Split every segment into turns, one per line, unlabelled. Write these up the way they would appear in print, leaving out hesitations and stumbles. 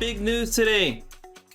big news today.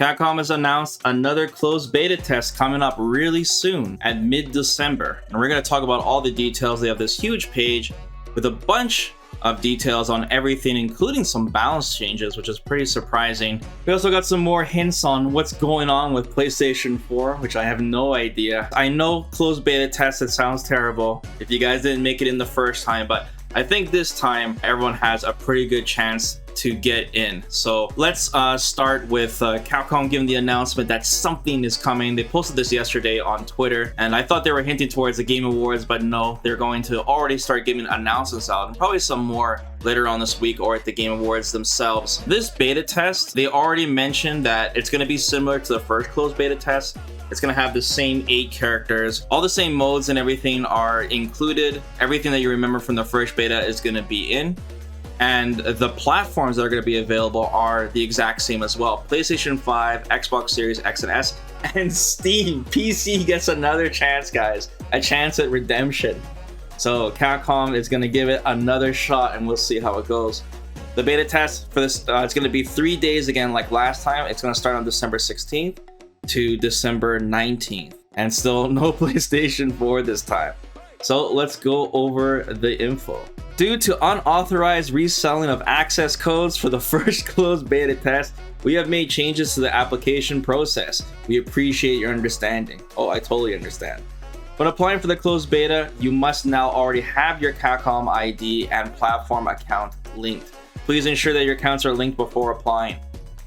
Capcom has announced another closed beta test coming up really soon at mid-December. And we're going to talk about all the details. They have this huge page with a bunch of details on everything, including some balance changes, which is pretty surprising. We also got some more hints on what's going on with PlayStation 4, which I have no idea. I know closed beta test, it sounds terrible if you guys didn't make it in the first time, but I think this time everyone has a pretty good chance to get in. So let's start with Capcom giving the announcement that something is coming. They posted this yesterday on Twitter, and I thought they were hinting towards the Game Awards, but no, they're going to already start giving announcements out, and probably some more later on this week or at the Game Awards themselves. This beta test, they already mentioned that it's going to be similar to the first closed beta test. It's going to have the same 8 characters. All the same modes and everything are included. Everything that you remember from the first beta is going to be in. And the platforms that are going to be available are the exact same as well. PlayStation 5, Xbox Series X and S, and Steam. PC gets another chance, guys. A chance at redemption. So Capcom is going to give it another shot, and we'll see how it goes. The beta test for this, it's going to be 3 days again like last time. It's going to start on December 16th to December 19th. And still no PlayStation 4 this time. So let's go over the info. Due to unauthorized reselling of access codes for the first closed beta test, we have made changes to the application process. We appreciate your understanding. Oh, I totally understand. When applying for the closed beta, you must now already have your Capcom ID and platform account linked. Please ensure that your accounts are linked before applying.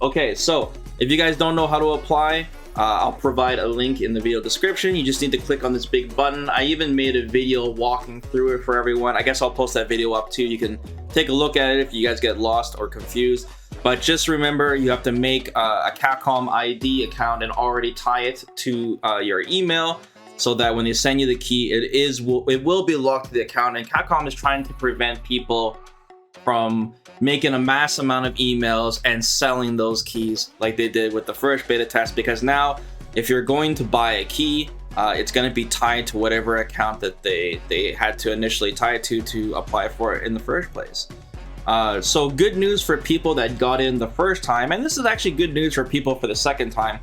Okay, so if you guys don't know how to apply, I'll provide a link in the video description. You just need to click on this big button. I even made a video walking through it for everyone. I guess I'll post that video up too. You can take a look at it if you guys get lost or confused. But just remember, you have to make a Capcom ID account and already tie it to your email, so that when they send you the key, it will be locked to the account. And Capcom is trying to prevent people from making a mass amount of emails and selling those keys like they did with the first beta test, because now if you're going to buy a key, it's going to be tied to whatever account that they had to initially tie it to apply for it in the first place. So good news for people that got in the first time, and this is actually good news for people for the second time.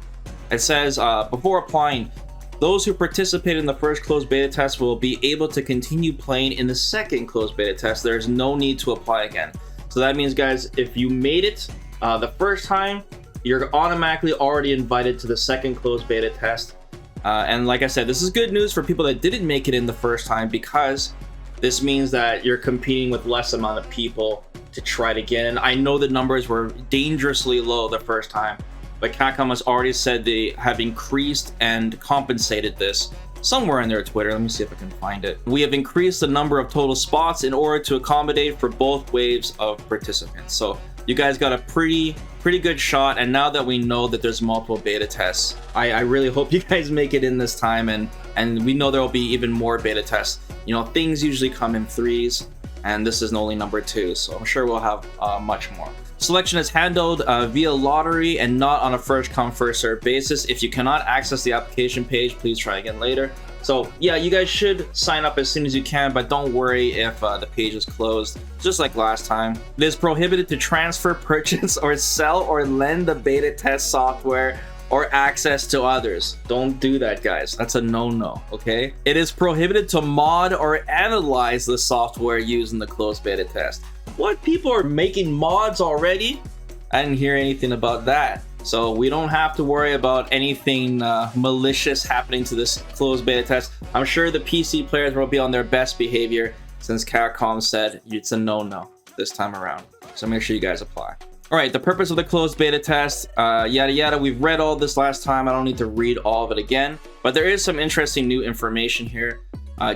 It says before applying, those who participate in the first closed beta test will be able to continue playing in the second closed beta test. There's no need to apply again. So that means, guys, if you made it the first time, you're automatically already invited to the second closed beta test. And like I said, this is good news for people that didn't make it in the first time, because this means that you're competing with less amount of people to try to get in. I know the numbers were dangerously low the first time, but Capcom has already said they have increased and compensated this somewhere in their Twitter. Let me see if I can find it. We have increased the number of total spots in order to accommodate for both waves of participants. So you guys got a pretty good shot. And now that we know that there's multiple beta tests, I really hope you guys make it in this time. And we know there will be even more beta tests. You know, things usually come in threes, and this is only number 2. So I'm sure we'll have much more. Selection is handled via lottery and not on a first come first served basis. If you cannot access the application page, please try again later. So yeah, you guys should sign up as soon as you can, but don't worry if the page is closed, just like last time. It is prohibited to transfer, purchase, or sell or lend the beta test software or access to others. Don't do that, guys. That's a no-no, okay? It is prohibited to mod or analyze the software used in the closed beta test. What? People are making mods already? I didn't hear anything about that. So we don't have to worry about anything malicious happening to this closed beta test. I'm sure the PC players will be on their best behavior, since Capcom said it's a no-no this time around. So make sure you guys apply. All right, the purpose of the closed beta test, yada yada. We've read all this last time. I don't need to read all of it again, but there is some interesting new information here.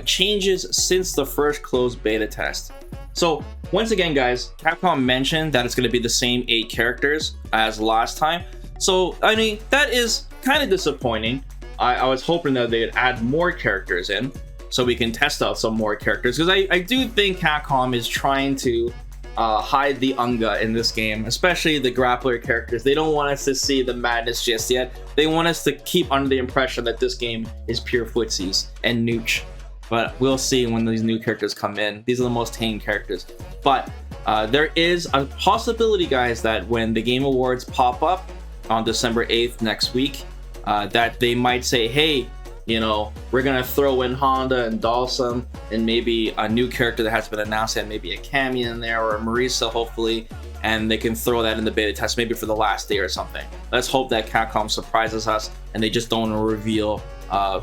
Changes since the first closed beta test. So once again, guys, Capcom mentioned that it's going to be the same 8 characters as last time. So, I mean, that is kind of disappointing. I was hoping that they'd add more characters in so we can test out some more characters, because I do think Capcom is trying to hide the Unga in this game, especially the grappler characters. They don't want us to see the madness just yet. They want us to keep under the impression that this game is pure footsies and nooch. But we'll see when these new characters come in. These are the most tame characters. But There is a possibility, guys, that when the Game Awards pop up on December 8th next week, that they might say, hey, you know, we're gonna throw in Honda and Dalsum and maybe a new character that has been announced, and maybe a Cammy in there or a Marisa, hopefully, and they can throw that in the beta test maybe for the last day or something. Let's hope that Capcom surprises us and they just don't reveal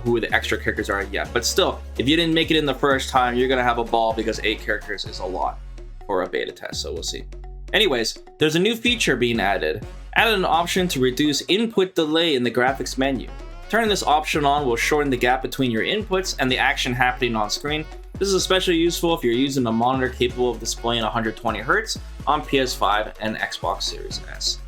who the extra characters are yet. But still, if you didn't make it in the first time, you're gonna have a ball, because 8 characters is a lot for a beta test, so we'll see. Anyways, there's a new feature being added. Added an option to reduce input delay in the graphics menu. Turning this option on will shorten the gap between your inputs and the action happening on screen. This is especially useful if you're using a monitor capable of displaying 120Hz on PS5 and Xbox Series S.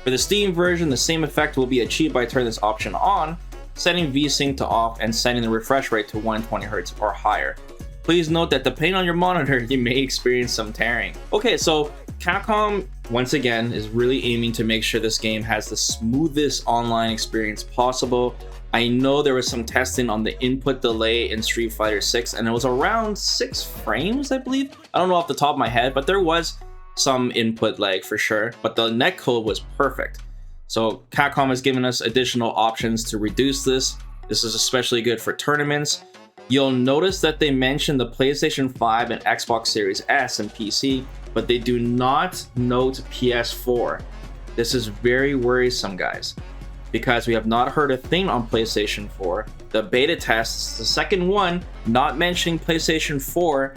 For the Steam version, the same effect will be achieved by turning this option on, setting VSync to off, and setting the refresh rate to 120Hz or higher. Please note that depending on your monitor, you may experience some tearing. Okay, so Capcom, once again, is really aiming to make sure this game has the smoothest online experience possible. I know there was some testing on the input delay in Street Fighter 6, and it was around 6 frames, I believe. I don't know off the top of my head, but there was some input lag for sure, but the netcode was perfect. So Capcom has given us additional options to reduce this. This is especially good for tournaments. You'll notice that they mention the PlayStation 5 and Xbox Series S and PC, but they do not note PS4. This is very worrisome, guys, because we have not heard a thing on PlayStation 4. The beta tests, the second one, not mentioning PlayStation 4,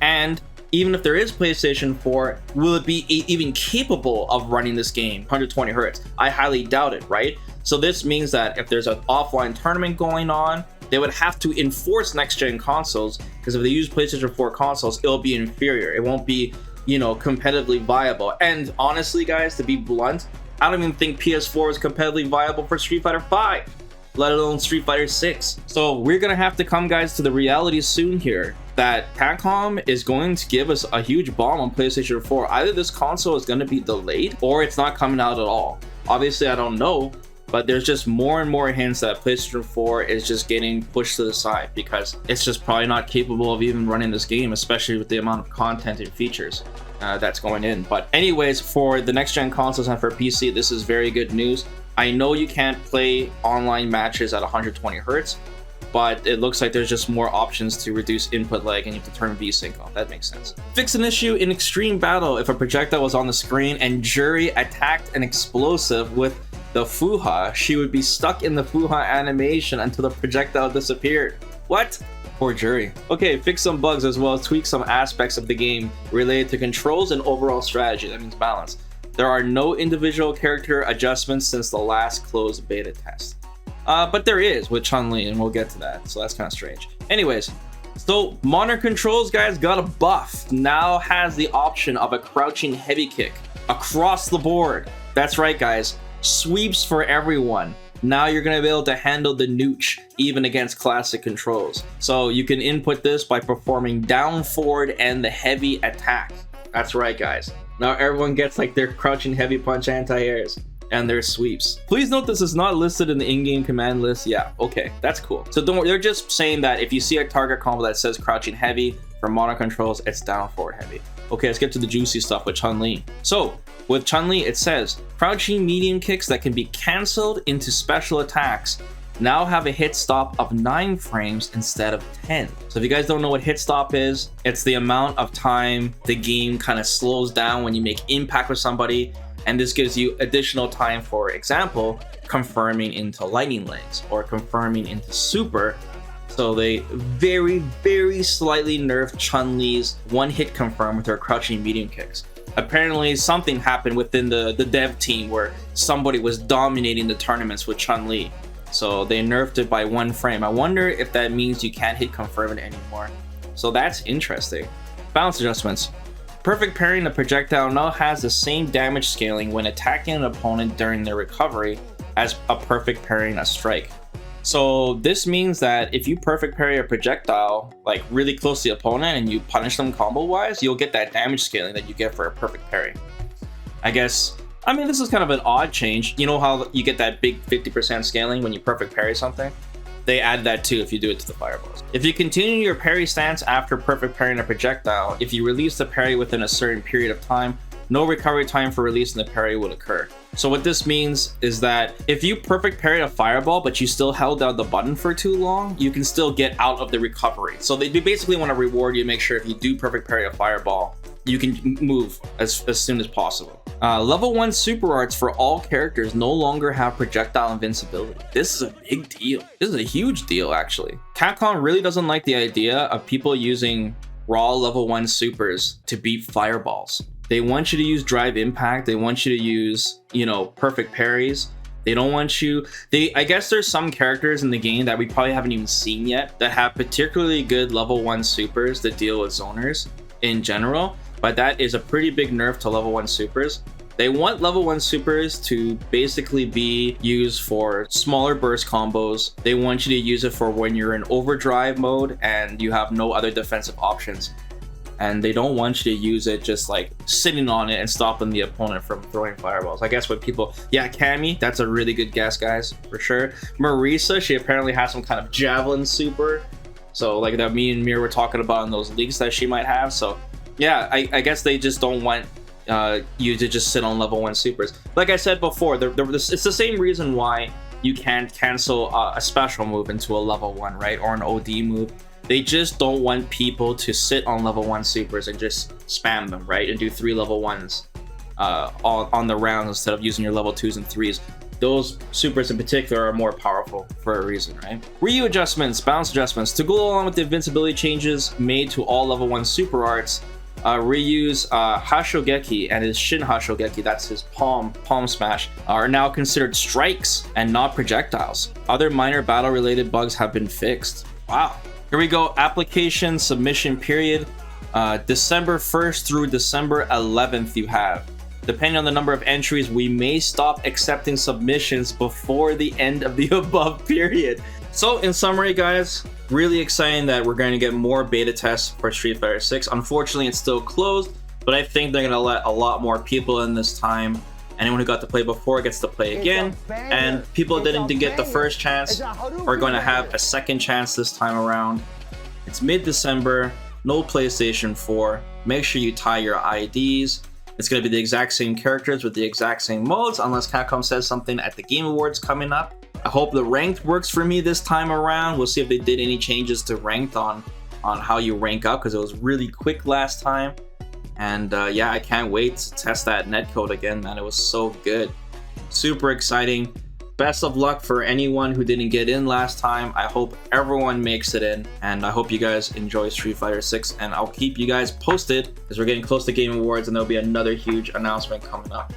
and even if there is PlayStation 4, will it be even capable of running this game 120Hz? I highly doubt it, right? So this means that if there's an offline tournament going on, they would have to enforce next-gen consoles, because if they use PlayStation 4 consoles, it'll be inferior. It won't be, you know, competitively viable. And honestly, guys, to be blunt, I don't even think PS4 is competitively viable for Street Fighter 5, let alone Street Fighter 6. So we're gonna have to come, guys, to the reality soon here that Capcom is going to give us a huge bomb on PlayStation 4. Either this console is gonna be delayed or it's not coming out at all. Obviously, I don't know, but there's just more and more hints that PlayStation 4 is just getting pushed to the side, because it's just probably not capable of even running this game, especially with the amount of content and features that's going in. But anyways, for the next gen consoles and for PC, this is very good news. I know you can't play online matches at 120Hz, but it looks like there's just more options to reduce input lag, and you have to turn VSync on. That makes sense. Fix an issue in Extreme Battle. If a projectile was on the screen and Jury attacked an explosive with the Fuha, she would be stuck in the Fuha animation until the projectile disappeared. What? Poor Jury. Okay, fix some bugs as well as tweak some aspects of the game related to controls and overall strategy. That means balance. There are no individual character adjustments since the last closed beta test. But there is with Chun-Li, and we'll get to that, so that's kind of strange. Anyways, so monitor controls, guys, got a buff. Now has the option of a crouching heavy kick across the board. That's right, guys. Sweeps for everyone. Now you're going to be able to handle the nooch even against classic controls. So you can input this by performing down forward and the heavy attack. That's right, guys. Now everyone gets like their crouching heavy punch anti-airs and their sweeps. Please note this is not listed in the in-game command list. Yeah, okay, that's cool. So don't worry, they're just saying that if you see a target combo that says crouching heavy for monitor controls, it's down forward heavy. Okay, let's get to the juicy stuff with Chun-Li. So with Chun-Li, it says crouching medium kicks that can be cancelled into special attacks now have a hit stop of 9 frames instead of 10. So if you guys don't know what hit stop is, it's the amount of time the game kind of slows down when you make impact with somebody, and this gives you additional time, for example, confirming into lightning legs or confirming into super. So they very, very slightly nerfed Chun-Li's one hit confirm with her crouching medium kicks. Apparently something happened within the dev team where somebody was dominating the tournaments with Chun-Li. So they nerfed it by 1 frame. I wonder if that means you can't hit confirm it anymore. So that's interesting. Balance adjustments. Perfect parrying a projectile now has the same damage scaling when attacking an opponent during their recovery as a perfect parrying a strike. So this means that if you perfect parry a projectile like really close to the opponent and you punish them combo wise, you'll get that damage scaling that you get for a perfect parry. I mean, this is kind of an odd change. You know how you get that big 50% scaling when you perfect parry something? they add that too if you do it to the fireballs. If you continue your parry stance after perfect parrying a projectile, if you release the parry within a certain period of time, no recovery time for releasing the parry will occur. So what this means is that if you perfect parry a fireball, but you still held down the button for too long, you can still get out of the recovery. So they basically want to reward you, make sure if you do perfect parry a fireball, you can move as soon as possible. Level 1 super arts for all characters no longer have projectile invincibility. This is a big deal. This is a huge deal, actually. Capcom really doesn't like the idea of people using raw level 1 supers to beat fireballs. They want you to use drive impact. They want you to use, you know, perfect parries. They don't want you... I guess there's some characters in the game that we probably haven't even seen yet that have particularly good level 1 supers that deal with zoners in general. But that is a pretty big nerf to level 1 supers. They want level 1 supers to basically be used for smaller burst combos. They want you to use it for when you're in overdrive mode and you have no other defensive options. And they don't want you to use it just like sitting on it and stopping the opponent from throwing fireballs. I guess what people... Yeah, Cammy, that's a really good guess, guys, for sure. Marisa, she apparently has some kind of javelin super. So like that me and Mir were talking about in those leaks that she might have. So yeah, I guess they just don't want you to just sit on level 1 supers. Like I said before, it's the same reason why you can't cancel a special move into a level 1, right? Or an OD move. They just don't want people to sit on level 1 supers and just spam them, right? And do 3 level 1s on the round instead of using your level 2s and 3s. Those supers in particular are more powerful for a reason, right? Ryu adjustments, bounce adjustments. To go along with the invincibility changes made to all level 1 super arts, Ryu's Hashogeki and his Shin Hashogeki, that's his palm smash, are now considered strikes and not projectiles. Other minor battle related bugs have been fixed. Wow. Here we go, application submission period. December 1st through December 11th you have. Depending on the number of entries, we may stop accepting submissions before the end of the above period. So in summary, guys, really exciting that we're going to get more beta tests for Street Fighter 6. Unfortunately, it's still cled, but I think they're going to let a lot more people in this time. Anyone who got to play before gets to play again, and people that didn't get the first chance are going to have a second chance this time around. It's mid-December, no PlayStation 4. Make sure you tie your IDs. It's going to be the exact same characters with the exact same modes, unless Capcom says something at the Game Awards coming up. I hope the ranked works for me this time around. We'll see if they did any changes to ranked on how you rank up, because it was really quick last time. And yeah, I can't wait to test that netcode again, man. It was so good. Super exciting. Best of luck for anyone who didn't get in last time. I hope everyone makes it in, and I hope you guys enjoy Street Fighter 6, and I'll keep you guys posted as we're getting close to Game Awards, and there'll be another huge announcement coming up.